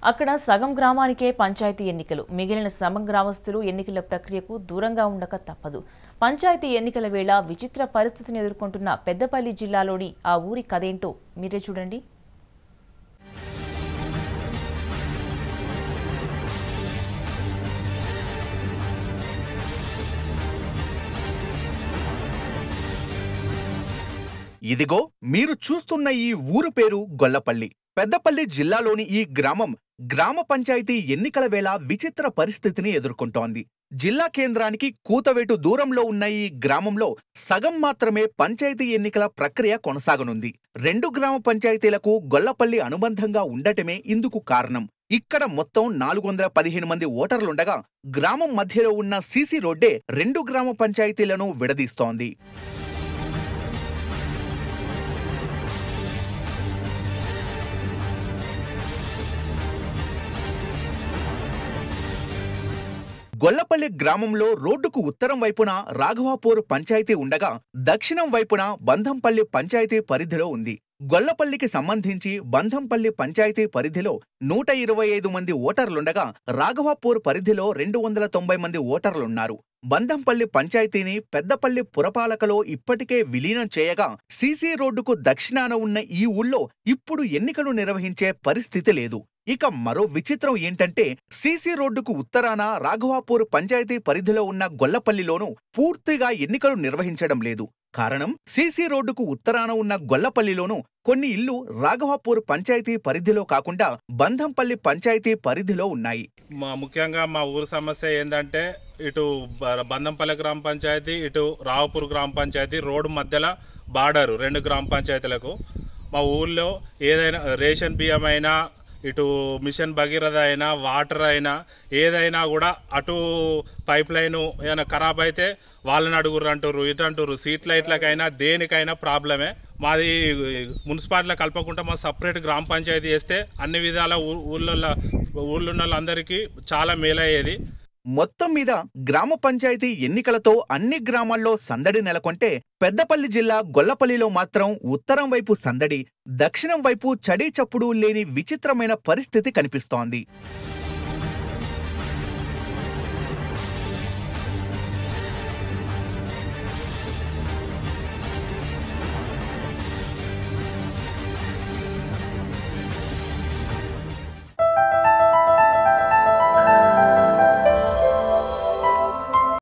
అక్కడ సగం గ్రామానికే పంచాయతీ ఎన్నికలు. మిగిలిన సగం గ్రామస్తులు ఎన్నికల ప్రక్రియకు దూరంగా ఉండక తప్పదు. పంచాయతీ ఎన్నికల వేళ విచిత్ర పరిస్థితిని ఎదుర్కొంటున్న పెద్దపల్లి జిల్లాలోని ఆ ఊరి కథేంటో మీరే చూడండి. ఇదిగో మీరు చూస్తున్న ఈ ఊరు పేరు గొల్లపల్లి. పెద్దపల్లి జిల్లాలోని ఈ గ్రామం గ్రామ పంచాయతీ ఎన్నికల వేళ విచిత్ర పరిస్థితిని ఎదుర్కొంటోంది. జిల్లా కేంద్రానికి కూతవేటు దూరంలో ఉన్న ఈ గ్రామంలో సగం మాత్రమే పంచాయతీ ఎన్నికల ప్రక్రియ కొనసాగనుంది. 2 గ్రామ పంచాయతీలకు గొల్లపల్లి అనుబంధంగా ఉండటమే ఇందుకు కారణం. ఇక్కడ మొత్తం 415 మంది ఓటర్లుండగా గ్రామం మధ్యలో ఉన్న సీసీ రోడ్డే 2 గ్రామ పంచాయతీలను విడదీస్తోంది. గొల్లపల్లి గ్రామంలో రోడ్డుకు ఉత్తరం వైపున రాఘవాపూర్ పంచాయతీ ఉండగా దక్షిణం వైపున బంధంపల్లి పంచాయతీ పరిధిలో ఉంది. గొల్లపల్లికి సంబంధించి బంధంపల్లి పంచాయతీ పరిధిలో 125 మంది ఓటర్లుండగా రాఘవాపూర్ పరిధిలో 290 మంది ఓటర్లున్నారు. బంధంపల్లి పంచాయతీని పెద్దపల్లి పురపాలకలో ఇప్పటికే విలీనం చేయగా సీసీ రోడ్డుకు దక్షిణాన ఉన్న ఈ ఊళ్ళో ఇప్పుడు ఎన్నికలు నిర్వహించే పరిస్థితి లేదు. ఇక మరో విచిత్రం ఏంటంటే సీసీ రోడ్డుకు ఉత్తరాన రాఘవాపూర్ పంచాయతీ పరిధిలో ఉన్న గొల్లపల్లిలోనూ పూర్తిగా ఎన్నికలు నిర్వహించడం లేదు. కారణం సీసీ రోడ్డుకు ఉత్తరాన ఉన్న గొల్లపల్లిలోనూ కొన్ని ఇళ్లు రాఘవాపూర్ పంచాయతీ పరిధిలో కాకుండా బంధంపల్లి పంచాయతీ పరిధిలో ఉన్నాయి. ముఖ్యంగా మా ఊరు సమస్య ఏంటంటే ఇటు బంధంపల్లి గ్రామ పంచాయతీ ఇటు రాఘవాపూర్ గ్రామ పంచాయతీ రోడ్డు మధ్యలో బార్డరు 2 గ్రామ పంచాయతీలకు. మా ఊళ్ళో ఏదైనా రేషన్ బియ్యం అయినా ఇటు మిషన్ భగీరథ అయినా వాటర్ అయినా ఏదైనా కూడా అటు పైప్ లైను ఏమైనా ఖరాబ్ అయితే వాళ్ళని అడుగురు అంటారు, ఇటు అంటారు. సీట్ లైట్లకైనా దేనికైనా ప్రాబ్లమే. మాది మున్సిపాలిటీలో కలపకుండా మా సపరేట్ గ్రామ పంచాయతీ చేస్తే అన్ని విధాల ఊళ్ళో వాళ్ళందరికీ చాలా మేలయ్యేది. మొత్తం మీద గ్రామ పంచాయతీ ఎన్నికలతో అన్ని గ్రామాల్లో సందడి నెలకొంటే పెద్దపల్లి జిల్లా గొల్లపల్లిలో మాత్రం ఉత్తరం వైపు సందడి, దక్షిణం వైపు చడీ చప్పుడు లేని విచిత్రమైన పరిస్థితి కనిపిస్తోంది.